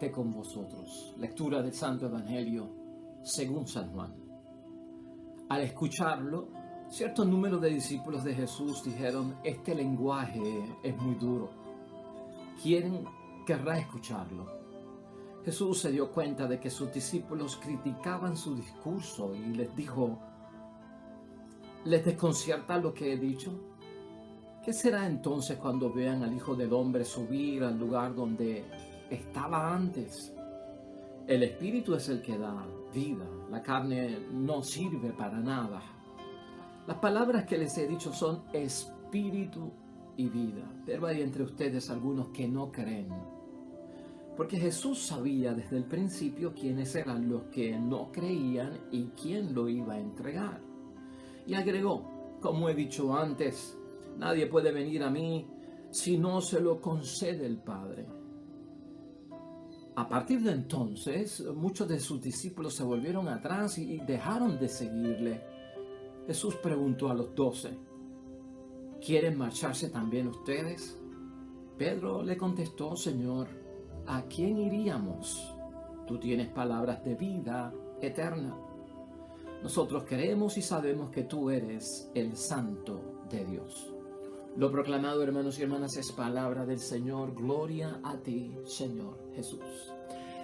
esté con vosotros. Lectura del Santo Evangelio según San Juan. Al escucharlo, cierto número de discípulos de Jesús dijeron: este lenguaje es muy duro. ¿Quién querrá escucharlo? Jesús se dio cuenta de que sus discípulos criticaban su discurso y les dijo: ¿les desconcierta lo que he dicho? ¿Qué será entonces cuando vean al Hijo del Hombre subir al lugar donde estaba antes? El Espíritu es el que da vida, la carne no sirve para nada. Las palabras que les he dicho son espíritu y vida, pero hay entre ustedes algunos que no creen. Porque Jesús sabía desde el principio quiénes eran los que no creían y quién lo iba a entregar. Y agregó: como he dicho antes, nadie puede venir a mí si no se lo concede el Padre. A partir de entonces, muchos de sus discípulos se volvieron atrás y dejaron de seguirle. Jesús preguntó a los 12: ¿quieren marcharse también ustedes? Pedro le contestó: Señor, ¿a quién iríamos? Tú tienes palabras de vida eterna. Nosotros creemos y sabemos que tú eres el Santo de Dios. Lo proclamado, hermanos y hermanas, es palabra del Señor. Gloria a ti, Señor Jesús.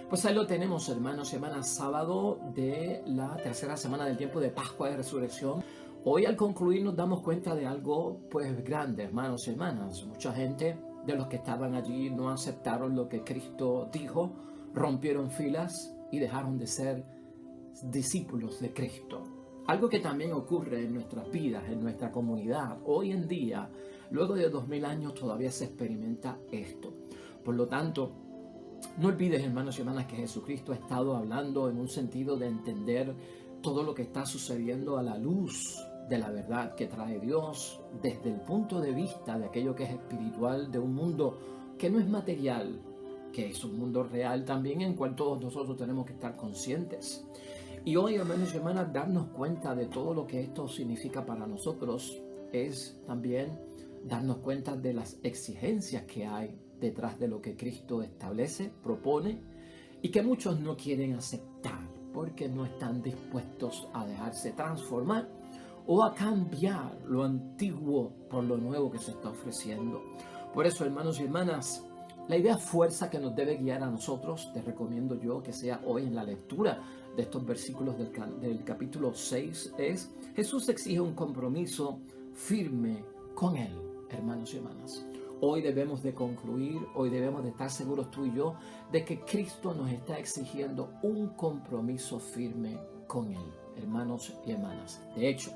Pues ahí lo tenemos, hermanos y hermanas, sábado de la tercera semana del tiempo de Pascua de Resurrección. Hoy, al concluir, nos damos cuenta de algo pues grande, hermanos y hermanas. Mucha gente de los que estaban allí no aceptaron lo que Cristo dijo, rompieron filas y dejaron de ser discípulos de Cristo. Algo que también ocurre en nuestras vidas, en nuestra comunidad. Hoy en día, luego de 2000 años, todavía se experimenta esto. Por lo tanto, no olvides, hermanos y hermanas, que Jesucristo ha estado hablando en un sentido de entender todo lo que está sucediendo a la luz de la verdad que trae Dios, desde el punto de vista de aquello que es espiritual, de un mundo que no es material, que es un mundo real también, en cual todos nosotros tenemos que estar conscientes. Y hoy, hermanos y hermanas, darnos cuenta de todo lo que esto significa para nosotros es también darnos cuenta de las exigencias que hay detrás de lo que Cristo establece, propone, y que muchos no quieren aceptar porque no están dispuestos a dejarse transformar o a cambiar lo antiguo por lo nuevo que se está ofreciendo. Por eso, hermanos y hermanas, la idea fuerza que nos debe guiar a nosotros, te recomiendo yo que sea hoy en la lectura de estos versículos del capítulo 6, es: Jesús exige un compromiso firme con Él, hermanos y hermanas. Hoy debemos de concluir, hoy debemos de estar seguros tú y yo de que Cristo nos está exigiendo un compromiso firme con Él, hermanos y hermanas. De hecho,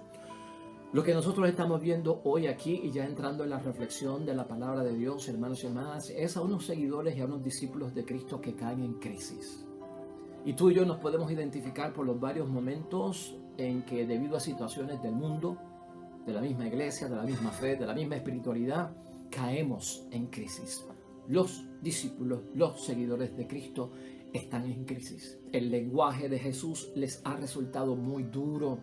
lo que nosotros estamos viendo hoy aquí, y ya entrando en la reflexión de la palabra de Dios, hermanos y hermanas, es a unos seguidores y a unos discípulos de Cristo que caen en crisis. Y tú y yo nos podemos identificar por los varios momentos en que, debido a situaciones del mundo, de la misma iglesia, de la misma fe, de la misma espiritualidad, caemos en crisis. Los discípulos, los seguidores de Cristo están en crisis. El lenguaje de Jesús les ha resultado muy duro.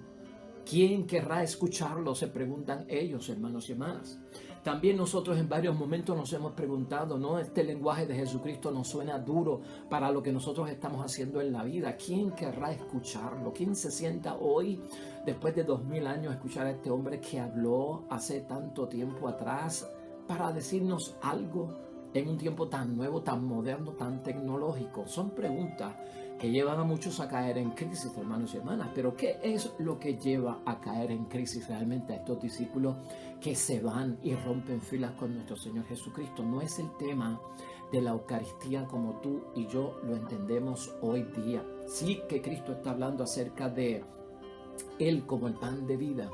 ¿Quién querrá escucharlo?, se preguntan ellos, hermanos y hermanas. También nosotros en varios momentos nos hemos preguntado, ¿no? Este lenguaje de Jesucristo nos suena duro para lo que nosotros estamos haciendo en la vida. ¿Quién querrá escucharlo? ¿Quién se sienta hoy, después de 2000 años, a escuchar a este hombre que habló hace tanto tiempo atrás para decirnos algo en un tiempo tan nuevo, tan moderno, tan tecnológico? Son preguntas que llevan a muchos a caer en crisis, hermanos y hermanas. Pero ¿qué es lo que lleva a caer en crisis realmente a estos discípulos que se van y rompen filas con nuestro Señor Jesucristo? No es el tema de la Eucaristía como tú y yo lo entendemos hoy día. Sí que Cristo está hablando acerca de Él como el pan de vida.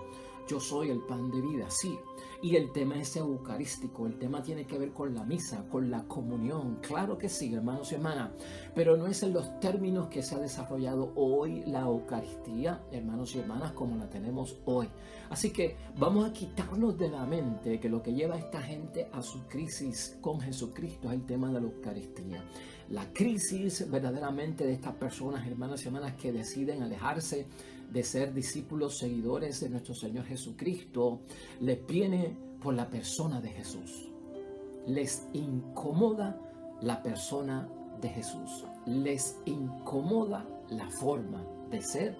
Yo soy el pan de vida, sí. Y el tema es eucarístico, el tema tiene que ver con la misa, con la comunión. Claro que sí, hermanos y hermanas, pero no es en los términos que se ha desarrollado hoy la Eucaristía, hermanos y hermanas, como la tenemos hoy. Así que vamos a quitarnos de la mente que lo que lleva a esta gente a su crisis con Jesucristo es el tema de la Eucaristía. La crisis verdaderamente de estas personas, hermanos y hermanas, que deciden alejarse de ser discípulos, seguidores de nuestro Señor Jesucristo, les viene por la persona de Jesús. Les incomoda la persona de Jesús. les incomoda la forma de ser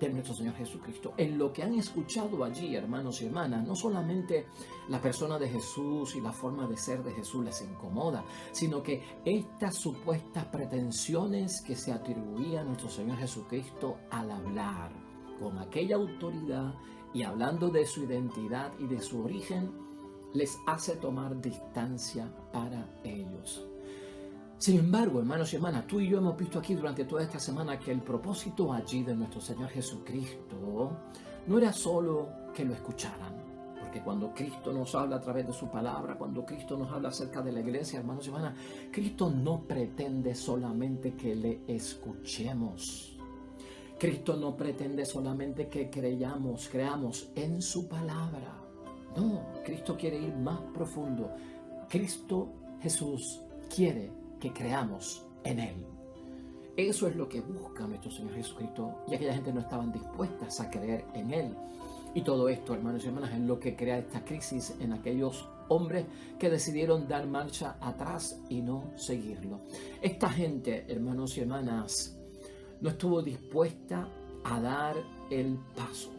de nuestro Señor Jesucristo. En lo que han escuchado allí, hermanos y hermanas, no solamente la persona de Jesús y la forma de ser de Jesús les incomoda, sino que estas supuestas pretensiones que se atribuía a nuestro Señor Jesucristo al hablar con aquella autoridad y hablando de su identidad y de su origen, les hace tomar distancia para ellos. Sin embargo, hermanos y hermanas, tú y yo hemos visto aquí durante toda esta semana que el propósito allí de nuestro Señor Jesucristo no era solo que lo escucharan, porque cuando Cristo nos habla a través de su palabra, cuando Cristo nos habla acerca de la iglesia, hermanos y hermanas, Cristo no pretende solamente que le escuchemos. Cristo no pretende solamente que creamos en su palabra. No, Cristo quiere ir más profundo. Cristo Jesús quiere que creamos en Él. Eso es lo que busca nuestro Señor Jesucristo, y aquella gente no estaban dispuestas a creer en Él. Y todo esto, hermanos y hermanas, es lo que crea esta crisis en aquellos hombres que decidieron dar marcha atrás y no seguirlo. Esta gente, hermanos y hermanas, no estuvo dispuesta a dar el paso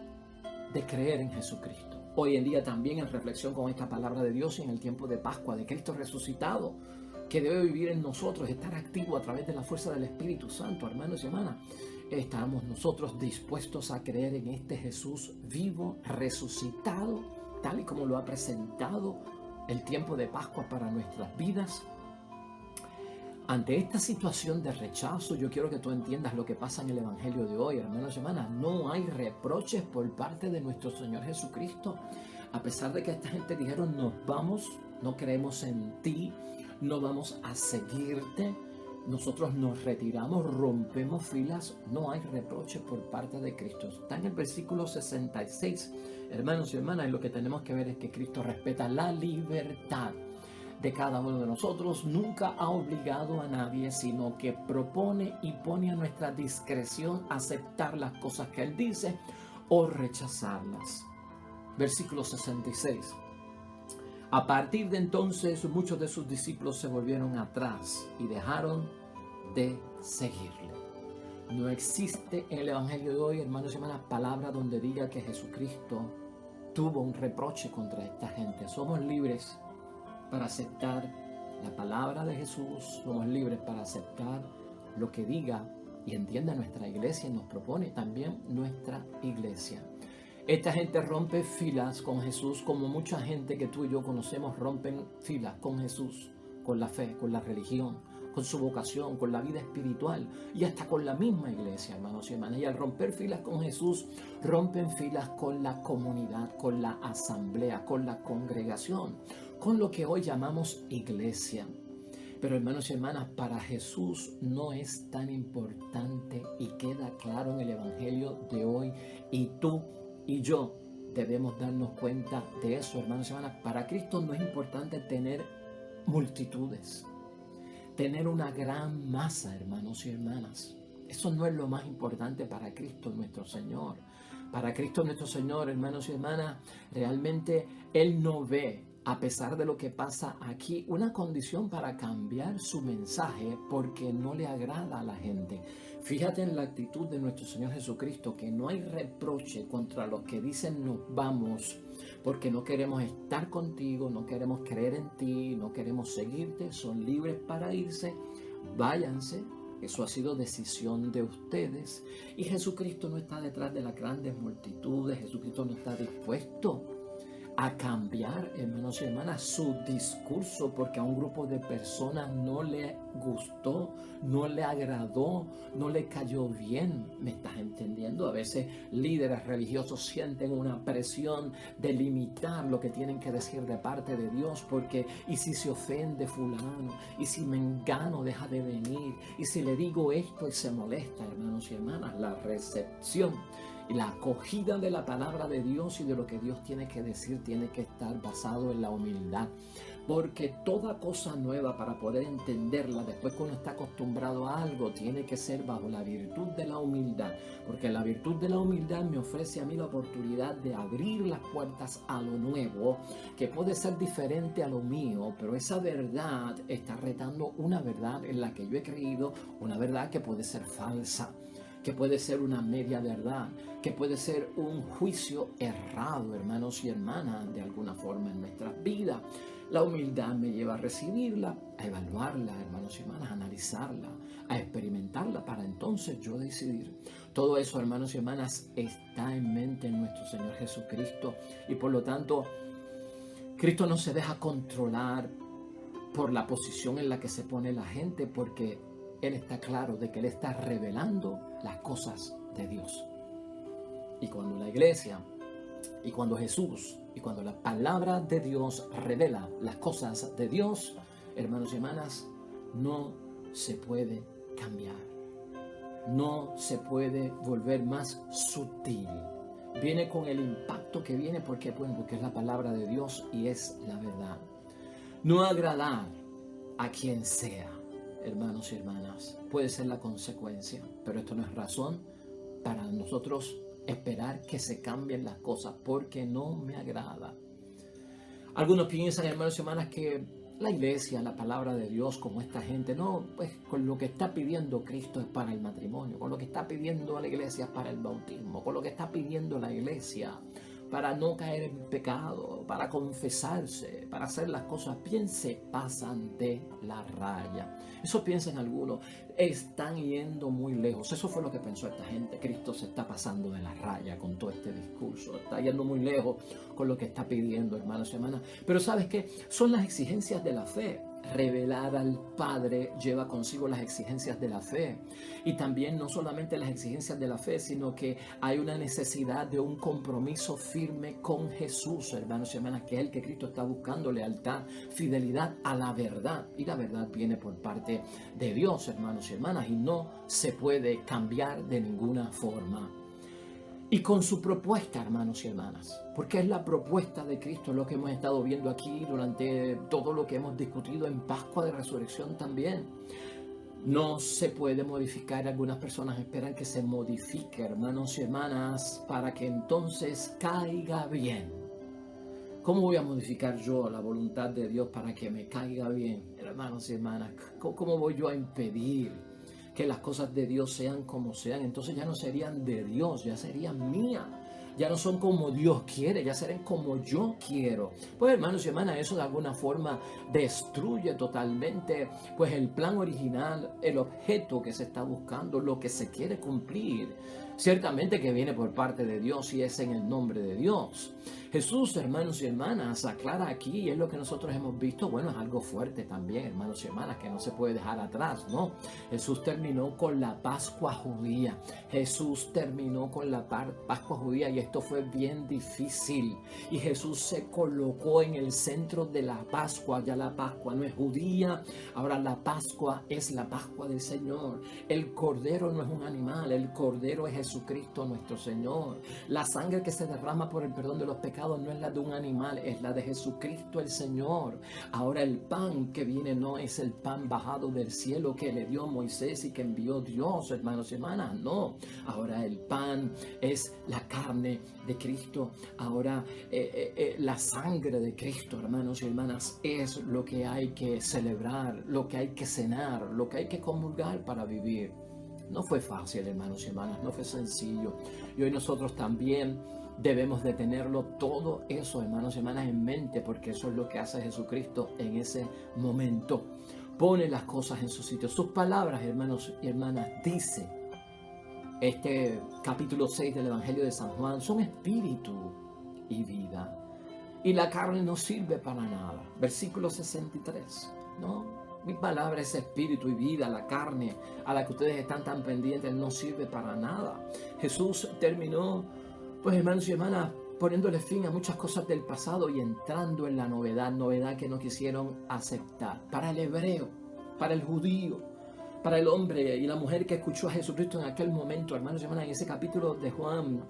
de creer en Jesucristo. Hoy en día también, en reflexión con esta palabra de Dios y en el tiempo de Pascua de Cristo resucitado, que debe vivir en nosotros, estar activo a través de la fuerza del Espíritu Santo, hermanos y hermanas, estamos nosotros dispuestos a creer en este Jesús vivo, resucitado, tal y como lo ha presentado el tiempo de Pascua para nuestras vidas. Ante esta situación de rechazo, yo quiero que tú entiendas lo que pasa en el Evangelio de hoy, hermanos y hermanas. No hay reproches por parte de nuestro Señor Jesucristo. A pesar de que esta gente dijeron, nos vamos, no creemos en ti, no vamos a seguirte, nosotros nos retiramos, rompemos filas, no hay reproche por parte de Cristo. Está en el versículo 66, hermanos y hermanas, y lo que tenemos que ver es que Cristo respeta la libertad de cada uno de nosotros, nunca ha obligado a nadie, sino que propone y pone a nuestra discreción aceptar las cosas que Él dice o rechazarlas. Versículo 66. A partir de entonces, muchos de sus discípulos se volvieron atrás y dejaron de seguirle. No existe en el Evangelio de hoy, hermanos y hermanas, palabra donde diga que Jesucristo tuvo un reproche contra esta gente. Somos libres para aceptar la palabra de Jesús, somos libres para aceptar lo que diga y entienda nuestra iglesia y nos propone también nuestra iglesia. Esta gente rompe filas con Jesús, como mucha gente que tú y yo conocemos rompen filas con Jesús, con la fe, con la religión, con su vocación, con la vida espiritual y hasta con la misma iglesia, hermanos y hermanas. Y al romper filas con Jesús, rompen filas con la comunidad, con la asamblea, con la congregación, con lo que hoy llamamos iglesia. Pero hermanos y hermanas, para Jesús no es tan importante y queda claro en el Evangelio de hoy, y tú y yo debemos darnos cuenta de eso, hermanos y hermanas. Para Cristo no es importante tener multitudes, tener una gran masa, hermanos y hermanas. Eso no es lo más importante para Cristo nuestro Señor. Para Cristo nuestro Señor, hermanos y hermanas, realmente Él no ve, a pesar de lo que pasa aquí, una condición para cambiar su mensaje porque no le agrada a la gente. Fíjate en la actitud de nuestro Señor Jesucristo, que no hay reproche contra los que dicen nos vamos porque no queremos estar contigo, no queremos creer en ti, no queremos seguirte, son libres para irse, váyanse. Eso ha sido decisión de ustedes. Y Jesucristo no está detrás de las grandes multitudes. Jesucristo no está dispuesto a cambiar, hermanos y hermanas, su discurso porque a un grupo de personas no le gustó, no le agradó, no le cayó bien. ¿Me estás entendiendo? A veces líderes religiosos sienten una presión de limitar lo que tienen que decir de parte de Dios, porque y si se ofende fulano, y si mengano deja de venir, y si le digo esto y se molesta, hermanos y hermanas, la recepción Y la acogida de la palabra de Dios y de lo que Dios tiene que decir tiene que estar basado en la humildad. Porque toda cosa nueva, para poder entenderla, después que uno está acostumbrado a algo, tiene que ser bajo la virtud de la humildad. Porque la virtud de la humildad me ofrece a mí la oportunidad de abrir las puertas a lo nuevo, que puede ser diferente a lo mío, pero esa verdad está retando una verdad en la que yo he creído, una verdad que puede ser falsa, que puede ser una media verdad, que puede ser un juicio errado, hermanos y hermanas, de alguna forma en nuestras vidas. La humildad me lleva a recibirla, a evaluarla, hermanos y hermanas, a analizarla, a experimentarla, para entonces yo decidir. Todo eso, hermanos y hermanas, está en mente en nuestro Señor Jesucristo, y por lo tanto, Cristo no se deja controlar por la posición en la que se pone la gente, porque Él está claro de que Él está revelando las cosas de Dios. Y cuando la iglesia, y cuando Jesús, y cuando la palabra de Dios revela las cosas de Dios, hermanos y hermanas, no se puede cambiar. No se puede volver más sutil. Viene con el impacto que viene, porque es la palabra de Dios y es la verdad. No agradar a quien sea, hermanos y hermanas, puede ser la consecuencia, pero esto no es razón para nosotros esperar que se cambien las cosas, porque no me agrada. Algunos piensan, hermanos y hermanas, que la iglesia, la palabra de Dios, como esta gente, no, pues con lo que está pidiendo Cristo es para el matrimonio, con lo que está pidiendo la iglesia es para el bautismo, con lo que está pidiendo la iglesia para no caer en pecado, para confesarse, para hacer las cosas bien, se pasan de la raya. Eso piensan algunos, están yendo muy lejos. Eso fue lo que pensó esta gente. Cristo se está pasando de la raya con todo este discurso, está yendo muy lejos con lo que está pidiendo, hermanos y hermanas. Pero ¿sabes qué? Son las exigencias de la fe. Revelar al Padre lleva consigo las exigencias de la fe, y también no solamente las exigencias de la fe, sino que hay una necesidad de un compromiso firme con Jesús, hermanos y hermanas, que es el que Cristo está buscando: lealtad, fidelidad a la verdad, y la verdad viene por parte de Dios, hermanos y hermanas, y no se puede cambiar de ninguna forma. Y con su propuesta, hermanos y hermanas, porque es la propuesta de Cristo lo que hemos estado viendo aquí durante todo lo que hemos discutido en Pascua de Resurrección también. No se puede modificar. Algunas personas esperan que se modifique, hermanos y hermanas, para que entonces caiga bien. ¿Cómo voy a modificar yo la voluntad de Dios para que me caiga bien, hermanos y hermanas? ¿Cómo voy yo a impedir que las cosas de Dios sean como sean? Entonces ya no serían de Dios, ya serían mías. Ya no son como Dios quiere, ya serán como yo quiero. Pues, hermanos y hermanas, eso de alguna forma destruye totalmente pues el plan original, el objeto que se está buscando, lo que se quiere cumplir. Ciertamente que viene por parte de Dios y es en el nombre de Dios. Jesús, hermanos y hermanas, aclara aquí, y es lo que nosotros hemos visto. Bueno, es algo fuerte también, hermanos y hermanas, que no se puede dejar atrás, ¿no? Jesús terminó con la Pascua judía. Jesús terminó con la Pascua judía, y esto fue bien difícil. Y Jesús se colocó en el centro de la Pascua. Ya la Pascua no es judía, ahora la Pascua es la Pascua del Señor. El Cordero no es un animal, el Cordero es Jesucristo nuestro Señor. La sangre que se derrama por el perdón de los pecados no es la de un animal, es la de Jesucristo el Señor. Ahora el pan que viene no es el pan bajado del cielo que le dio Moisés y que envió Dios, hermanos y hermanas, no. Ahora el pan es la carne de Cristo. Ahora la sangre de Cristo, hermanos y hermanas, es lo que hay que celebrar, lo que hay que cenar, lo que hay que comulgar para vivir. No fue fácil, hermanos y hermanas, no fue sencillo. Y hoy nosotros también debemos de tenerlo todo eso, hermanos y hermanas, en mente, porque eso es lo que hace Jesucristo en ese momento. Pone las cosas en su sitio. Sus palabras, hermanos y hermanas, dice este capítulo 6 del Evangelio de San Juan, son espíritu y vida. Y la carne no sirve para nada. Versículo 63, ¿no? Mi palabra es espíritu y vida. La carne a la que ustedes están tan pendientes no sirve para nada. Jesús terminó, pues, hermanos y hermanas, poniéndole fin a muchas cosas del pasado y entrando en la novedad que no quisieron aceptar. Para el hebreo, para el judío, Para el hombre y la mujer que escuchó a Jesucristo en aquel momento, hermanos y hermanas, en ese capítulo de Juan,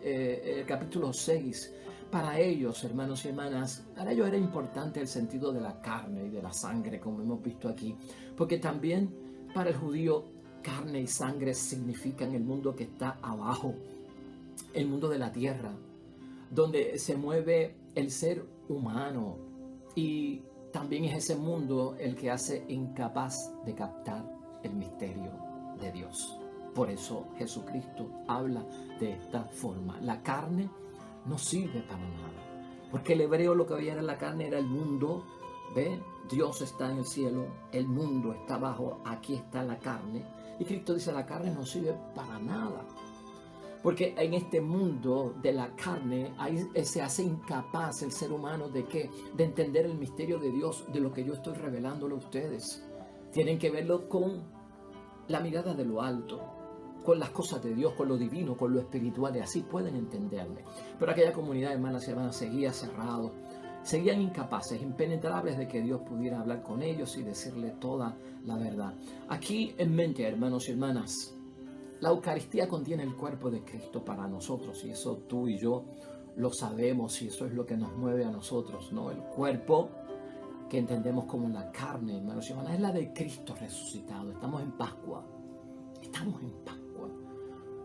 capítulo 6, para ellos, hermanos y hermanas, para ellos era importante el sentido de la carne y de la sangre, como hemos visto aquí, porque también para el judío carne y sangre significan el mundo que está abajo, el mundo de la tierra, donde se mueve el ser humano, y también es ese mundo el que hace incapaz de captar el misterio de Dios. Por eso Jesucristo habla de esta forma. La carne no sirve para nada, porque el hebreo lo que había en la carne era el mundo. ¿Ve? Dios está en el cielo, el mundo está abajo, aquí está la carne. Y Cristo dice, la carne no sirve para nada. Porque en este mundo de la carne ahí se hace incapaz el ser humano de ¿qué? De entender el misterio de Dios, de lo que yo estoy revelándole a ustedes. Tienen que verlo con la mirada de lo alto, con las cosas de Dios, con lo divino, con lo espiritual, y así pueden entenderme. Pero aquella comunidad, hermanas y hermanas, seguía cerrado, seguían incapaces, impenetrables de que Dios pudiera hablar con ellos y decirle toda la verdad. Aquí en mente, hermanos y hermanas, la Eucaristía contiene el cuerpo de Cristo para nosotros, y eso tú y yo lo sabemos, y eso es lo que nos mueve a nosotros, ¿no? El cuerpo que entendemos como la carne, hermanos y hermanas, es la de Cristo resucitado. Estamos en Pascua, estamos en Pascua.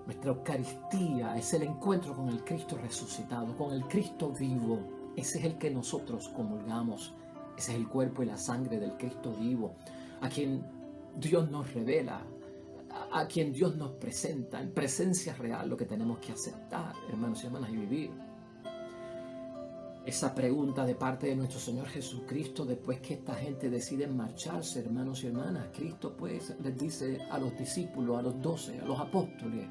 Nuestra Eucaristía es el encuentro con el Cristo resucitado, con el Cristo vivo. Ese es el que nosotros comulgamos, ese es el cuerpo y la sangre del Cristo vivo, a quien Dios nos revela, a quien Dios nos presenta en presencia real, lo que tenemos que aceptar, hermanos y hermanas, y vivir. Esa pregunta de parte de nuestro Señor Jesucristo, después que esta gente decide marcharse, hermanos y hermanas, Cristo pues les dice a los discípulos, a los 12, a los apóstoles,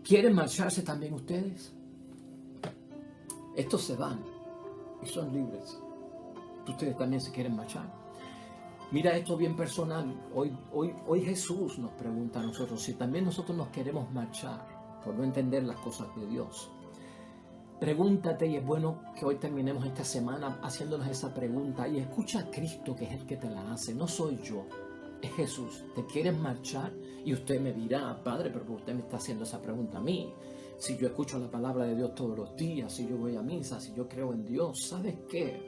¿quieren marcharse también ustedes? Estos se van y son libres. Ustedes también se quieren marchar. Mira esto bien personal. Hoy Jesús nos pregunta a nosotros si también nosotros nos queremos marchar por no entender las cosas de Dios. Pregúntate, y es bueno que hoy terminemos esta semana haciéndonos esa pregunta, y escucha a Cristo, que es el que te la hace, no soy yo, es Jesús. ¿Te quieres marchar? Y usted me dirá, Padre, pero usted me está haciendo esa pregunta a mí. Si yo escucho la palabra de Dios todos los días, si yo voy a misa, si yo creo en Dios, ¿sabes qué?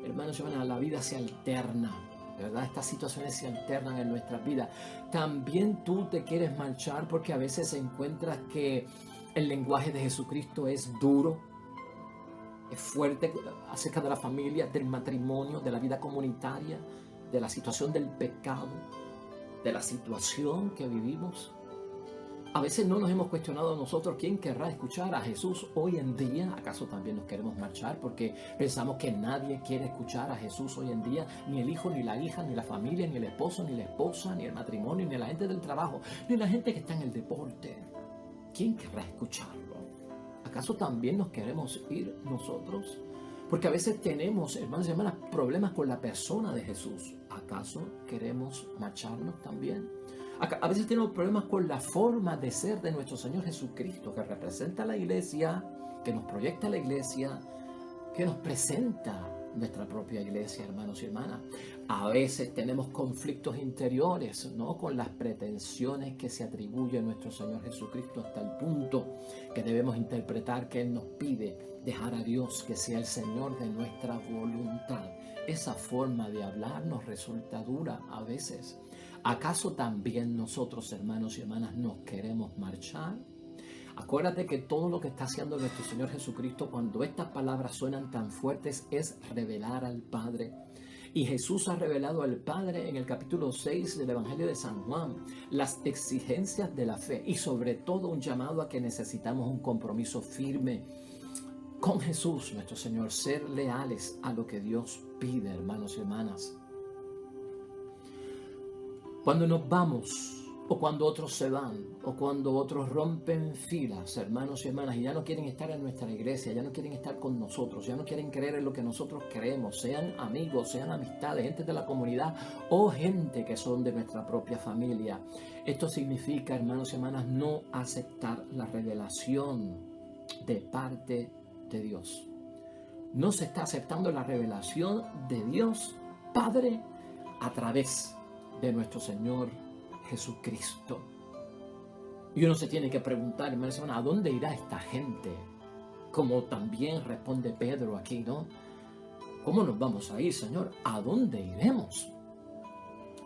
Hermanos y hermanas, la vida se alterna, ¿verdad? Estas situaciones se alternan en nuestras vidas. También tú te quieres marchar porque a veces encuentras que el lenguaje de Jesucristo es duro, es fuerte acerca de la familia, del matrimonio, de la vida comunitaria, de la situación del pecado, de la situación que vivimos. A veces no nos hemos cuestionado nosotros quién querrá escuchar a Jesús hoy en día. ¿Acaso también nos queremos marchar porque pensamos que nadie quiere escuchar a Jesús hoy en día? Ni el hijo, ni la hija, ni la familia, ni el esposo, ni la esposa, ni el matrimonio, ni la gente del trabajo, ni la gente que está en el deporte. ¿Quién querrá escucharlo? ¿Acaso también nos queremos ir nosotros? Porque a veces tenemos, hermanos y hermanas, problemas con la persona de Jesús. ¿Acaso queremos marcharnos también? A veces tenemos problemas con la forma de ser de nuestro Señor Jesucristo, que representa a la iglesia, que nos proyecta la iglesia, que nos presenta nuestra propia iglesia, hermanos y hermanas. A veces tenemos conflictos interiores, ¿no?, con las pretensiones que se atribuye a nuestro Señor Jesucristo, hasta el punto que debemos interpretar que Él nos pide dejar a Dios que sea el Señor de nuestra voluntad. Esa forma de hablar nos resulta dura a veces. ¿Acaso también nosotros, hermanos y hermanas, nos queremos marchar? Acuérdate que todo lo que está haciendo nuestro Señor Jesucristo cuando estas palabras suenan tan fuertes es revelar al Padre. Y Jesús ha revelado al Padre en el capítulo 6 del Evangelio de San Juan las exigencias de la fe, y sobre todo un llamado a que necesitamos un compromiso firme con Jesús, nuestro Señor, ser leales a lo que Dios pide, hermanos y hermanas. Cuando nos vamos, o cuando otros se van, o cuando otros rompen filas, hermanos y hermanas, y ya no quieren estar en nuestra iglesia, ya no quieren estar con nosotros, ya no quieren creer en lo que nosotros creemos, sean amigos, sean amistades, gente de la comunidad o gente que son de nuestra propia familia. Esto significa, hermanos y hermanas, no aceptar la revelación de parte de Dios. No se está aceptando la revelación de Dios Padre a través de nuestro Señor Jesucristo. Y uno se tiene que preguntar, hermanos, ¿a dónde irá esta gente? Como también responde Pedro aquí, ¿no? ¿Cómo nos vamos a ir, Señor? ¿A dónde iremos?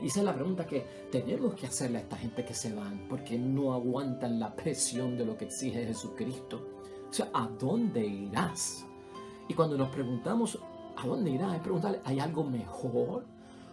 Y esa es la pregunta que tenemos que hacerle a esta gente que se van, porque no aguantan la presión de lo que exige Jesucristo. O sea, ¿a dónde irás? Y cuando nos preguntamos, ¿a dónde irás? Es preguntarle, ¿hay algo mejor?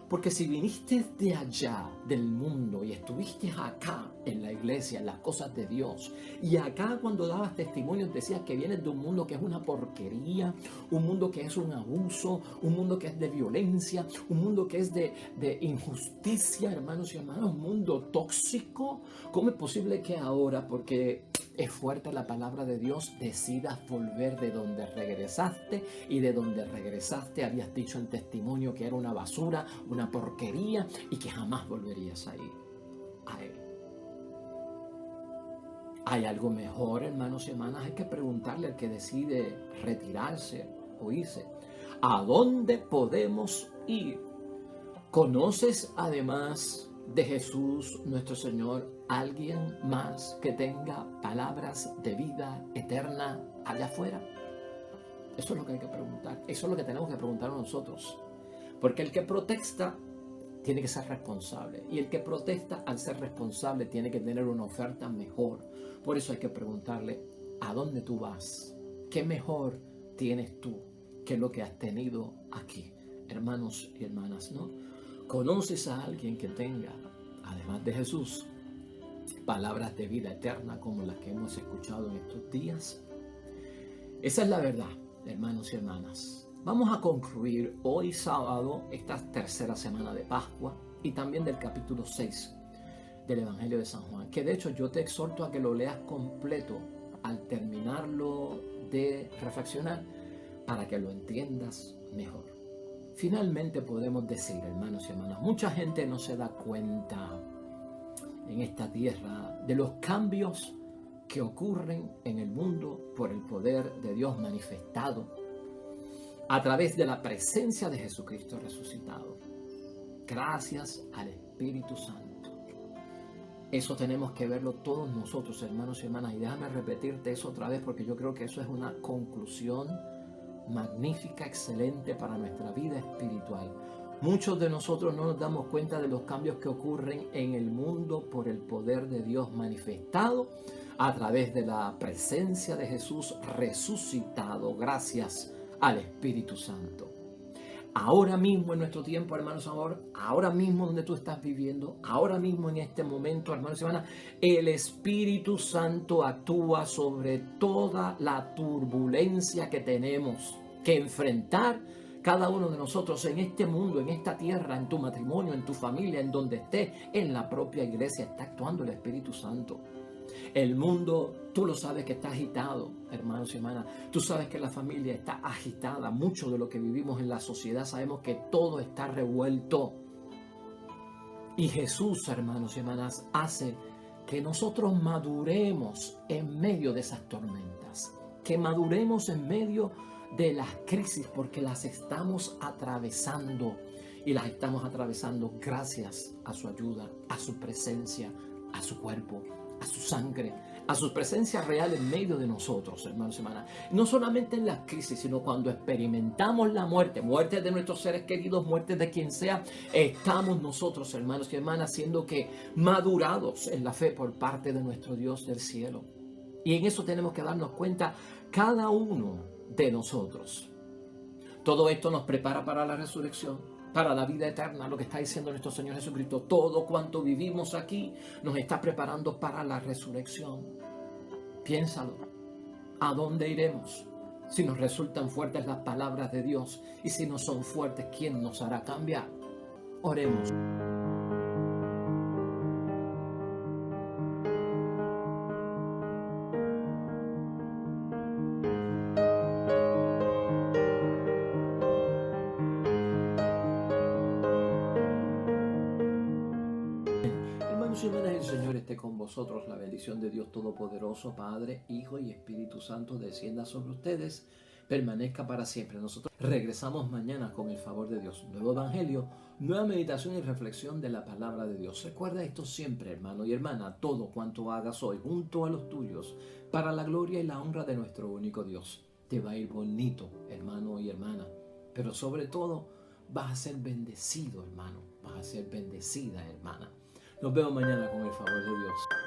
Porque si viniste de allá del mundo y estuviste acá en la iglesia, en las cosas de Dios, y acá cuando dabas testimonios decías que vienes de un mundo que es una porquería, un mundo que es un abuso, un mundo que es de violencia, un mundo que es de injusticia, hermanos y hermanas, un mundo tóxico, ¿cómo es posible que ahora, porque es fuerte la palabra de Dios, decidas volver de donde regresaste, y de donde regresaste habías dicho en testimonio que era una basura, una porquería, y que jamás volverías a ir a Él? ¿Hay algo mejor, hermanos y hermanas? Hay que preguntarle al que decide retirarse o irse, ¿a dónde podemos ir? ¿Conoces además de Jesús nuestro Señor alguien más que tenga palabras de vida eterna allá afuera? Eso es lo que hay que preguntar. Eso es lo que tenemos que preguntar nosotros. Porque el que protesta tiene que ser responsable. Y el que protesta, al ser responsable, tiene que tener una oferta mejor. Por eso hay que preguntarle, ¿a dónde tú vas? ¿Qué mejor tienes tú que lo que has tenido aquí? Hermanos y hermanas, ¿no? ¿Conoces a alguien que tenga, además de Jesús, palabras de vida eterna como las que hemos escuchado en estos días? Esa es la verdad, hermanos y hermanas. Vamos a concluir hoy sábado esta tercera semana de Pascua y también del capítulo 6 del Evangelio de San Juan, que de hecho yo te exhorto a que lo leas completo al terminarlo de reflexionar para que lo entiendas mejor. Finalmente podemos decir, hermanos y hermanas, mucha gente no se da cuenta en esta tierra de los cambios que ocurren en el mundo por el poder de Dios manifestado a través de la presencia de Jesucristo resucitado. Gracias al Espíritu Santo. Eso tenemos que verlo todos nosotros, hermanos y hermanas. Y déjame repetirte eso otra vez porque yo creo que eso es una conclusión magnífica, excelente para nuestra vida espiritual. Muchos de nosotros no nos damos cuenta de los cambios que ocurren en el mundo por el poder de Dios manifestado a través de la presencia de Jesús resucitado, gracias al Espíritu Santo. Ahora mismo en nuestro tiempo, hermanos, ahora mismo donde tú estás viviendo, ahora mismo en este momento, hermanos y hermanas, el Espíritu Santo actúa sobre toda la turbulencia que tenemos que enfrentar cada uno de nosotros en este mundo, en esta tierra, en tu matrimonio, en tu familia, en donde estés, en la propia iglesia, está actuando el Espíritu Santo. El mundo, tú lo sabes que está agitado, hermanos y hermanas. Tú sabes que la familia está agitada. Mucho de lo que vivimos en la sociedad sabemos que todo está revuelto. Y Jesús, hermanos y hermanas, hace que nosotros maduremos en medio de esas tormentas. Que maduremos en medio de las crisis porque las estamos atravesando. Y las estamos atravesando gracias a su ayuda, a su presencia, a su cuerpo, a su sangre, a su presencia real en medio de nosotros, hermanos y hermanas. No solamente en las crisis, sino cuando experimentamos la muerte, muerte de nuestros seres queridos, muerte de quien sea, estamos nosotros, hermanos y hermanas, siendo que madurados en la fe por parte de nuestro Dios del cielo. Y en eso tenemos que darnos cuenta cada uno de nosotros. Todo esto nos prepara para la resurrección, para la vida eterna, lo que está diciendo nuestro Señor Jesucristo. Todo cuanto vivimos aquí nos está preparando para la resurrección. Piénsalo. ¿A dónde iremos? Si nos resultan fuertes las palabras de Dios y si no son fuertes, ¿quién nos hará cambiar? Oremos. Hermanos y hermanas, el Señor esté con vosotros. La bendición de Dios Todopoderoso, Padre, Hijo y Espíritu Santo descienda sobre ustedes. permanezca para siempre. Nosotros regresamos mañana con el favor de Dios. Nuevo evangelio, nueva meditación y reflexión de la palabra de Dios. Recuerda esto siempre, hermano y hermana, todo cuanto hagas hoy junto a los tuyos, para la gloria y la honra de nuestro único Dios. Te va a ir bonito, hermano y hermana, pero sobre todo vas a ser bendecido, hermano, vas a ser bendecida, hermana. Nos vemos mañana con el favor de Dios.